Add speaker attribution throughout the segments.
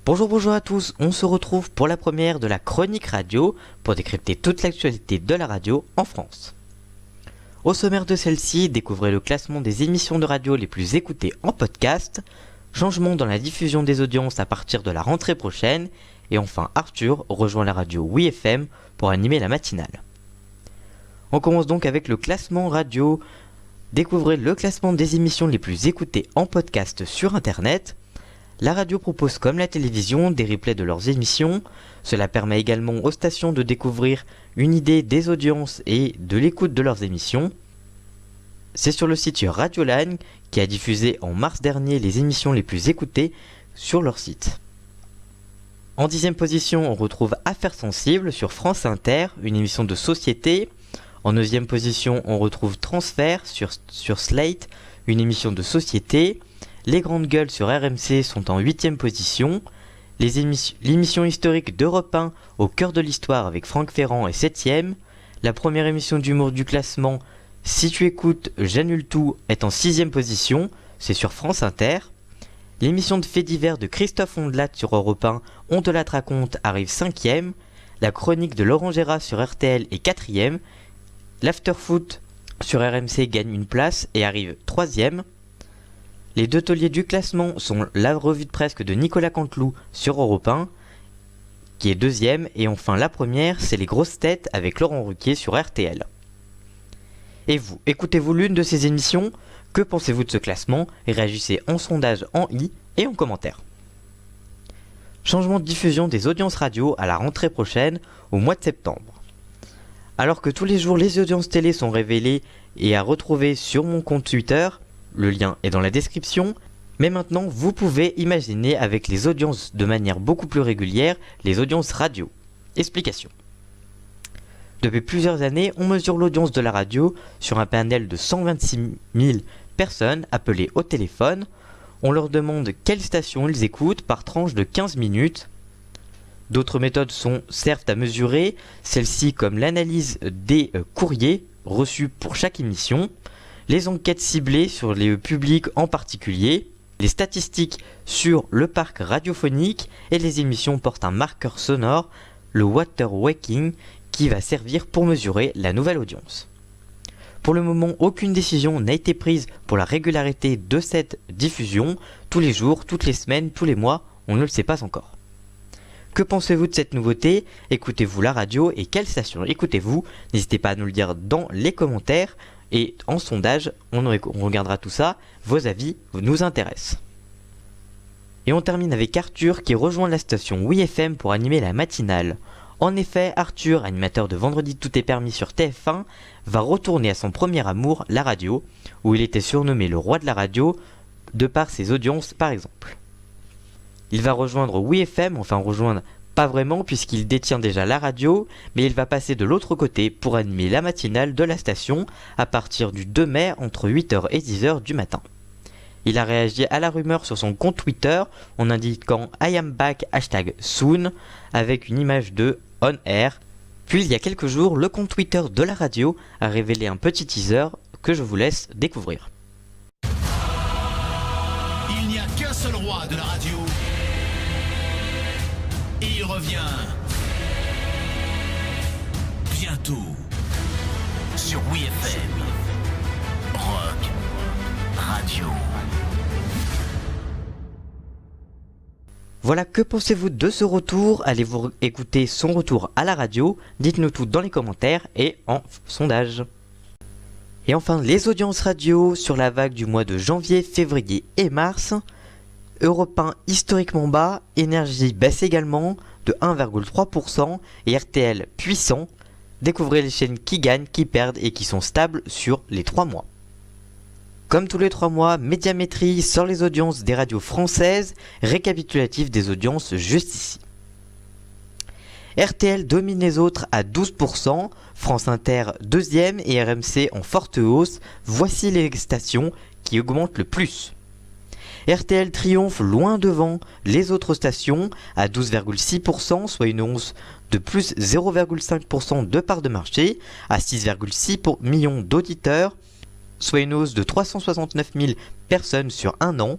Speaker 1: Bonjour à tous, on se retrouve pour la première de la chronique radio pour décrypter toute l'actualité de la radio en France. Au sommaire de celle-ci, découvrez le classement des émissions de radio les plus écoutées en podcast, changement dans la diffusion des audiences à partir de la rentrée prochaine, et enfin Arthur rejoint la radio WeFM pour animer la matinale. On commence donc avec le classement radio. Découvrez le classement des émissions les plus écoutées en podcast sur internet. La radio propose comme la télévision des replays de leurs émissions. Cela permet également aux stations de découvrir une idée des audiences et de l'écoute de leurs émissions. C'est sur le site Radioline qui a diffusé en mars dernier les émissions les plus écoutées sur leur site. En 10e position, on retrouve Affaires sensibles sur France Inter, une émission de société. En 9e position, on retrouve Transfert sur Slate, une émission de société. Les grandes gueules sur RMC sont en 8e position. L'émission historique d'Europe 1 au cœur de l'histoire avec Franck Ferrand est 7e. La première émission d'humour du classement, Si tu écoutes, j'annule tout, est en 6e position. C'est sur France Inter. L'émission de faits divers de Christophe Ondelat sur Europe 1, On te la raconte, arrive 5e. La chronique de Laurent Gérard sur RTL est 4e. L'Afterfoot sur RMC gagne une place et arrive 3e. Les deux tauliers du classement sont la revue de presse de Nicolas Canteloup sur Europe 1, qui est 2e, et enfin la première, c'est Les grosses têtes avec Laurent Ruquier sur RTL. Et vous, écoutez-vous l'une de ces émissions? Que pensez-vous de ce classement? Réagissez en sondage, en et en commentaire. Changement de diffusion des audiences radio à la rentrée prochaine, au mois de septembre. Alors que tous les jours les audiences télé sont révélées et à retrouver sur mon compte Twitter, le lien est dans la description, mais maintenant vous pouvez imaginer avec les audiences de manière beaucoup plus régulière les audiences radio. Explication. Depuis plusieurs années, on mesure l'audience de la radio sur un panel de 126 000 personnes appelées au téléphone. On leur demande quelle station ils écoutent par tranche de 15 minutes. D'autres méthodes servent à mesurer, celles-ci comme l'analyse des courriers reçus pour chaque émission, les enquêtes ciblées sur les publics en particulier, les statistiques sur le parc radiophonique et les émissions portent un marqueur sonore, le watermarking, qui va servir pour mesurer la nouvelle audience. Pour le moment, aucune décision n'a été prise pour la régularité de cette diffusion. Tous les jours, toutes les semaines, tous les mois, on ne le sait pas encore. Que pensez-vous de cette nouveauté? Écoutez-vous la radio et quelle station écoutez-vous? N'hésitez pas à nous le dire dans les commentaires. Et en sondage, on regardera tout ça, vos avis nous intéressent. Et on termine avec Arthur qui rejoint la station WeFM pour animer la matinale. En effet, Arthur, animateur de Vendredi Tout est permis sur TF1, va retourner à son premier amour, la radio, où il était surnommé le roi de la radio, de par ses audiences par exemple. Il va rejoindre WeFM, enfin rejoindre pas vraiment puisqu'il détient déjà la radio, mais il va passer de l'autre côté pour animer la matinale de la station à partir du 2 mai entre 8h et 10h du matin. Il a réagi à la rumeur sur son compte Twitter en indiquant I am back #soon avec une image de On Air. Puis il y a quelques jours, le compte Twitter de la radio a révélé un petit teaser que je vous laisse découvrir.
Speaker 2: Il n'y a qu'un seul roi de la radio. Et il revient bientôt sur WeFM Rock Radio.
Speaker 1: Voilà, que pensez-vous de ce retour? Allez-vous écouter son retour à la radio? Dites-nous tout dans les commentaires et en sondage. Et enfin, les audiences radio sur la vague du mois de janvier, février et mars. Europe 1 historiquement bas, Énergie baisse également de 1,3% et RTL puissant. Découvrez les chaînes qui gagnent, qui perdent et qui sont stables sur les 3 mois. Comme tous les 3 mois, Médiamétrie sort les audiences des radios françaises, récapitulatif des audiences juste ici. RTL domine les autres à 12%, France Inter 2e et RMC en forte hausse. Voici les stations qui augmentent le plus. RTL triomphe loin devant les autres stations à 12,6%, soit une hausse de plus 0,5% de part de marché, à 6,6 millions d'auditeurs, soit une hausse de 369 000 personnes sur un an.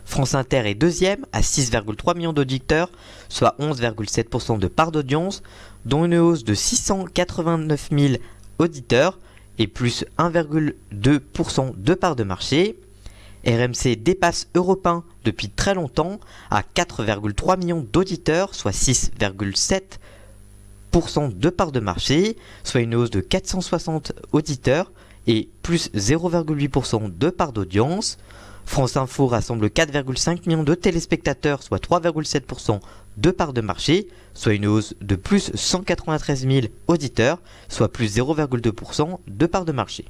Speaker 1: France Inter est deuxième à 6,3 millions d'auditeurs, soit 11,7% de part d'audience, dont une hausse de 689 000 auditeurs et plus 1,2% de part de marché. RMC dépasse Europe 1 depuis très longtemps à 4,3 millions d'auditeurs, soit 6,7% de part de marché, soit une hausse de 460 auditeurs et plus 0,8% de part d'audience. France Info rassemble 4,5 millions de téléspectateurs, soit 3,7% de part de marché, soit une hausse de plus 193 000 auditeurs, soit plus 0,2% de part de marché.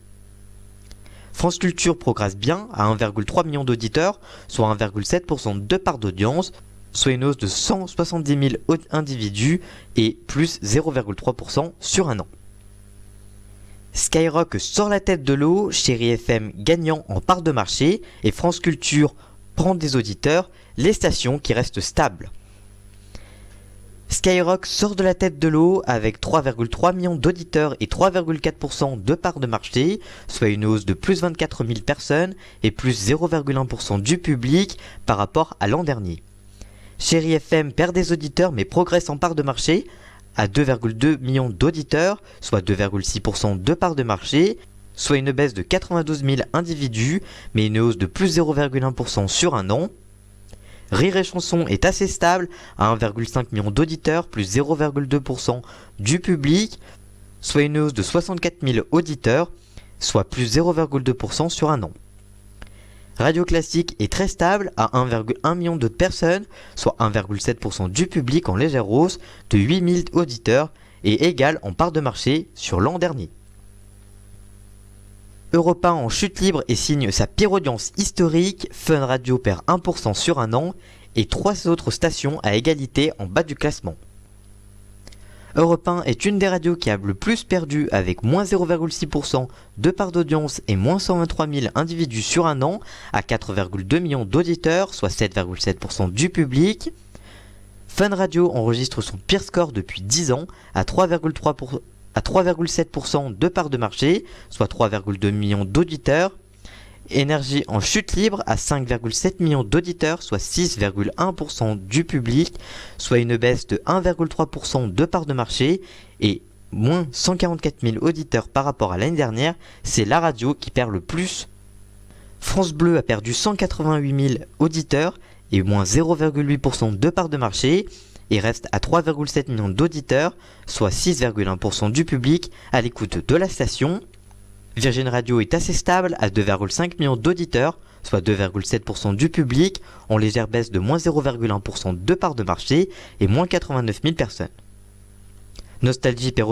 Speaker 1: France Culture progresse bien à 1,3 million d'auditeurs, soit 1,7% de part d'audience, soit une hausse de 170 000 individus et plus 0,3% sur un an. Skyrock sort la tête de l'eau, Chéri FM gagnant en part de marché et France Culture prend des auditeurs, les stations qui restent stables. Skyrock sort de la tête de l'eau avec 3,3 millions d'auditeurs et 3,4% de part de marché, soit une hausse de plus 24 000 personnes et plus 0,1% du public par rapport à l'an dernier. Chéri FM perd des auditeurs mais progresse en part de marché à 2,2 millions d'auditeurs, soit 2,6% de part de marché, soit une baisse de 92 000 individus, mais une hausse de plus 0,1% sur un an. Rire et Chanson est assez stable à 1,5 million d'auditeurs, plus 0,2% du public, soit une hausse de 64 000 auditeurs, soit plus 0,2% sur un an. Radio Classique est très stable à 1,1 million de personnes, soit 1,7% du public en légère hausse de 8 000 auditeurs et égale en part de marché sur l'an dernier. Europe 1 en chute libre et signe sa pire audience historique, Fun Radio perd 1% sur un an et 3 autres stations à égalité en bas du classement. Europe 1 est une des radios qui a le plus perdu avec moins 0,6% de part d'audience et moins 123 000 individus sur un an à 4,2 millions d'auditeurs, soit 7,7% du public. Fun Radio enregistre son pire score depuis 10 ans à 3,7% de part de marché, soit 3,2 millions d'auditeurs. Énergie en chute libre à 5,7 millions d'auditeurs, soit 6,1% du public, soit une baisse de 1,3% de part de marché et moins 144 000 auditeurs par rapport à l'année dernière. C'est la radio qui perd le plus. France Bleu a perdu 188 000 auditeurs et moins 0,8% de part de marché et reste à 3,7 millions d'auditeurs, soit 6,1% du public à l'écoute de la station. Virgin Radio est assez stable à 2,5 millions d'auditeurs, soit 2,7% du public, en légère baisse de moins 0,1% de part de marché et moins 89 000 personnes. Nostalgie perd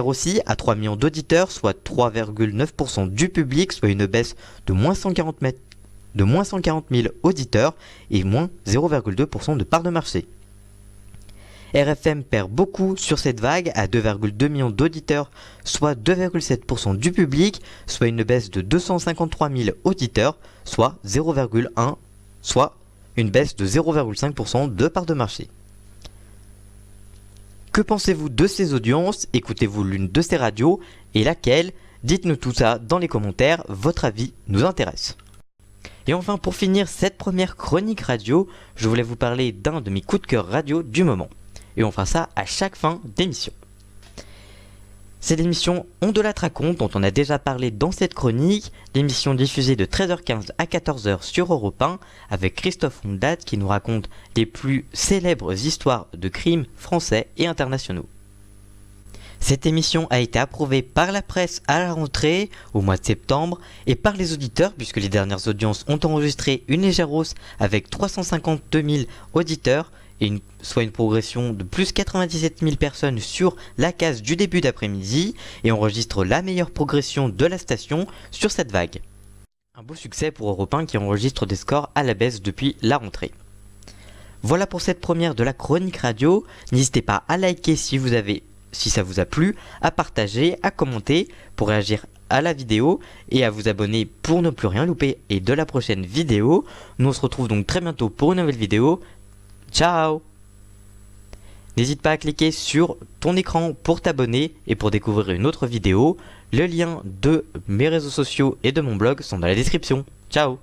Speaker 1: aussi à 3 millions d'auditeurs, soit 3,9% du public, soit une baisse de moins 140 000 auditeurs et moins 0,2% de part de marché. RFM perd beaucoup sur cette vague à 2,2 millions d'auditeurs, soit 2,7% du public, soit une baisse de 253 000 auditeurs, soit 0,1, soit une baisse de 0,5% de part de marché. Que pensez-vous de ces audiences? Écoutez-vous l'une de ces radios et laquelle? Dites-nous tout ça dans les commentaires, votre avis nous intéresse. Et enfin, pour finir cette première chronique radio, je voulais vous parler d'un de mes coups de cœur radio du moment. Et on fera ça à chaque fin d'émission. C'est l'émission On de la raconte dont on a déjà parlé dans cette chronique, l'émission diffusée de 13h15 à 14h sur Europe 1 avec Christophe Ondat qui nous raconte les plus célèbres histoires de crimes français et internationaux. Cette émission a été approuvée par la presse à la rentrée au mois de septembre et par les auditeurs puisque les dernières audiences ont enregistré une légère hausse avec 352 000 auditeurs soit une progression de plus 97 000 personnes sur la case du début d'après-midi et enregistre la meilleure progression de la station sur cette vague. Un beau succès pour Europe 1 qui enregistre des scores à la baisse depuis la rentrée. Voilà pour cette première de la chronique radio. N'hésitez pas à liker si ça vous a plu, à partager, à commenter pour réagir à la vidéo et à vous abonner pour ne plus rien louper et de la prochaine vidéo. Nous on se retrouve donc très bientôt pour une nouvelle vidéo. Ciao! N'hésite pas à cliquer sur ton écran pour t'abonner et pour découvrir une autre vidéo. Le lien de mes réseaux sociaux et de mon blog sont dans la description. Ciao!